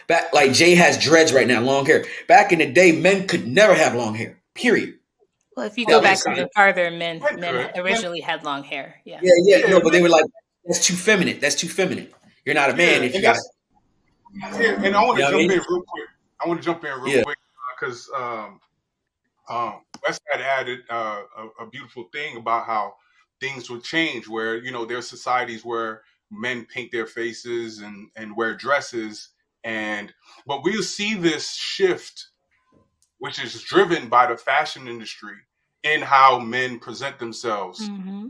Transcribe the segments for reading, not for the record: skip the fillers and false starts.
Back like Jay has dreads right now, long hair. Back in the day, men could never have long hair. Period. Well, if you Yeah, go I'm back just saying. even farther, men Men could. originally had long hair. Yeah. Yeah. No, but they men- were like, that's too feminine. That's too feminine. You're not a man yeah, if you and got. and I want You to know what I jump mean? in real quick. I want to jump in real Yeah. quick because West had added a beautiful thing about how things would change. Where there's societies where men paint their faces and wear dresses, but we'll see this shift, which is driven by the fashion industry in how men present themselves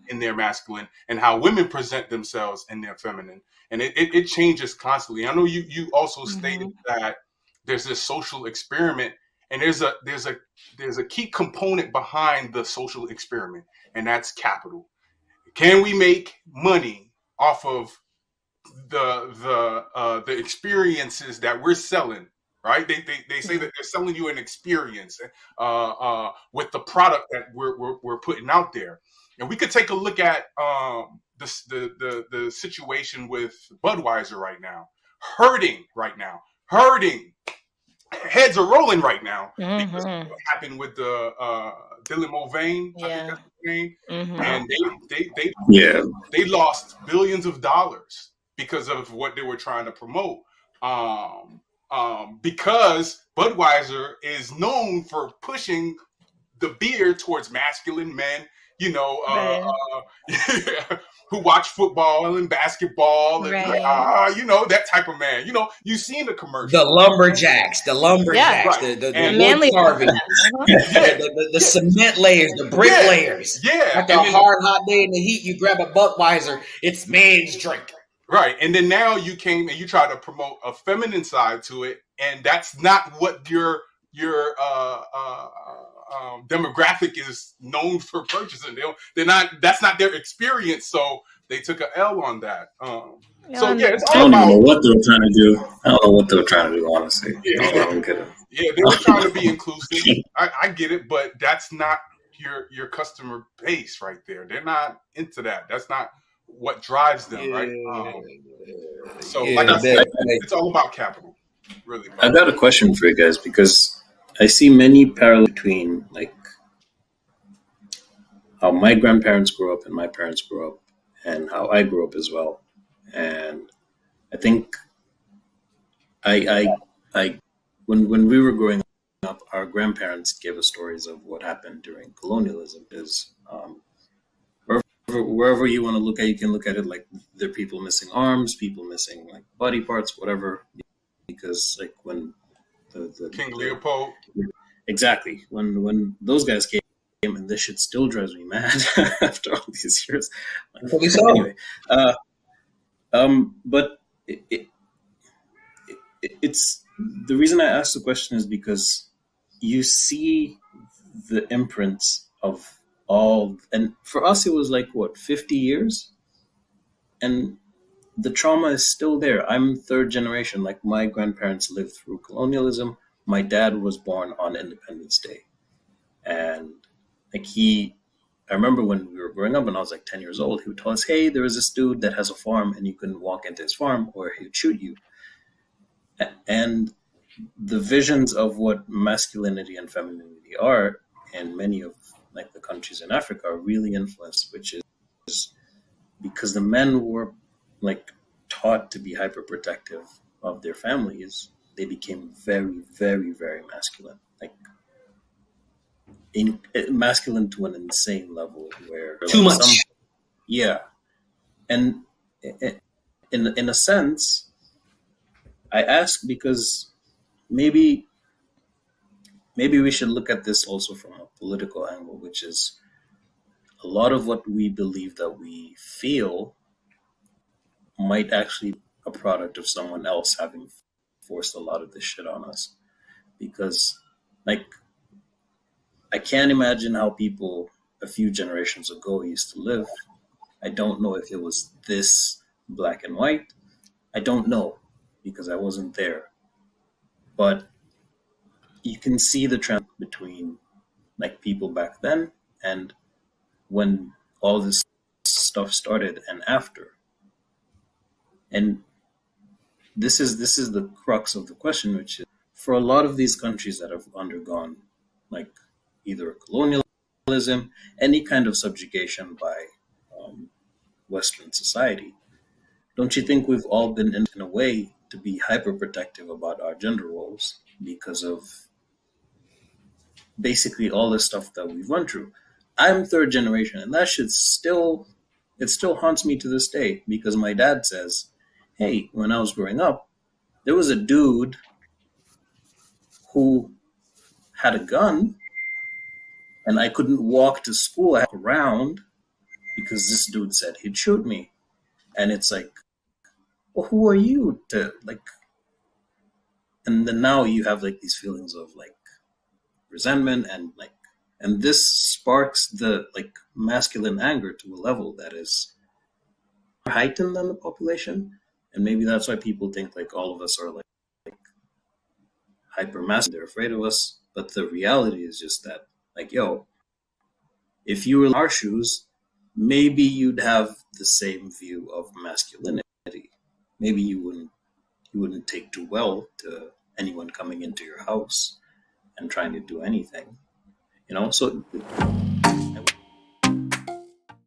in their masculine and how women present themselves in their feminine. And it changes constantly. I know you also stated that there's this social experiment, and there's a key component behind the social experiment, and that's capital. Can we make money off of the experiences that we're selling? Right? They say that they're selling you an experience with the product that we're putting out there. And we could take a look at the situation with Budweiser right now, hurting. Heads are rolling right now because of what happened with the Dylan Mulvaney, I think that's his name, and they lost billions of dollars because of what they were trying to promote. Because Budweiser is known for pushing the beer towards masculine men, who watch football and basketball and that type of man. You've seen the commercial. The lumberjacks, the Right. the manly wood carving, the cement layers, the brick layers. Yeah. After a hard, hot day in the heat, you grab a Budweiser. It's man's drink. Right. And then now you came and you try to promote a feminine side to it, and that's not what your demographic is known for purchasing. That's not their experience, so they took an L on that. It's all I don't about know what they were trying to do. I don't know what they were trying to do, honestly. Yeah. I don't get it. Yeah, they were trying to be inclusive. I get it, but that's not your customer base right there. They're not into that. That's not what drives them, right? Like I said, it's all about capital, really. I got a question for you guys because I see many parallels between like how my grandparents grew up and my parents grew up and how I grew up as well. And I think when we were growing up, our grandparents gave us stories of what happened during colonialism. Is wherever you want to look at, you can look at it like there are people missing arms, people missing like body parts, whatever. Because like when the King Leopold, exactly when those guys came, and this shit still drives me mad after all these years. Anyway, but it's the reason I asked the question is because you see the imprints of all, and for us it was like what 50 years, and the trauma is still there. I'm third generation. Like my grandparents lived through colonialism. My dad was born on Independence Day, and like I remember when we were growing up and I was like 10 years old, he would tell us, hey, there is this dude that has a farm and you can walk into his farm or he would shoot you. And the visions of what masculinity and femininity are in many of like the countries in Africa are really influenced, which is because the men were like taught to be hyperprotective of their families. They became very, very, very masculine. Like masculine to an insane level where too like, much. And in a sense, I ask because maybe we should look at this also from a political angle, which is a lot of what we believe that we feel might actually be a product of someone else having forced a lot of this shit on us. Because like I can't imagine how people a few generations ago used to live. I don't know if it was this black and white. I don't know because I wasn't there. But you can see the trend between like people back then and when all this stuff started and after. And this is the crux of the question, which is for a lot of these countries that have undergone like either colonialism, any kind of subjugation by Western society. Don't you think we've all been in a way to be hyper protective about our gender roles because of basically all the stuff that we've run through? I'm third generation, and that shit still it still haunts me to this day because my dad says, "Hey, when I was growing up, there was a dude who had a gun, and I couldn't walk to school. I had to walk around because this dude said he'd shoot me." And it's like, well, who are you to like? And then now you have like these feelings of like resentment and like, and this sparks the like masculine anger to a level that is heightened than the population. And maybe that's why people think like all of us are like hyper masculine. They're afraid of us. But the reality is just that, like, yo, if you were in our shoes, maybe you'd have the same view of masculinity. Maybe you wouldn't take too well to anyone coming into your house and trying to do anything. You know, so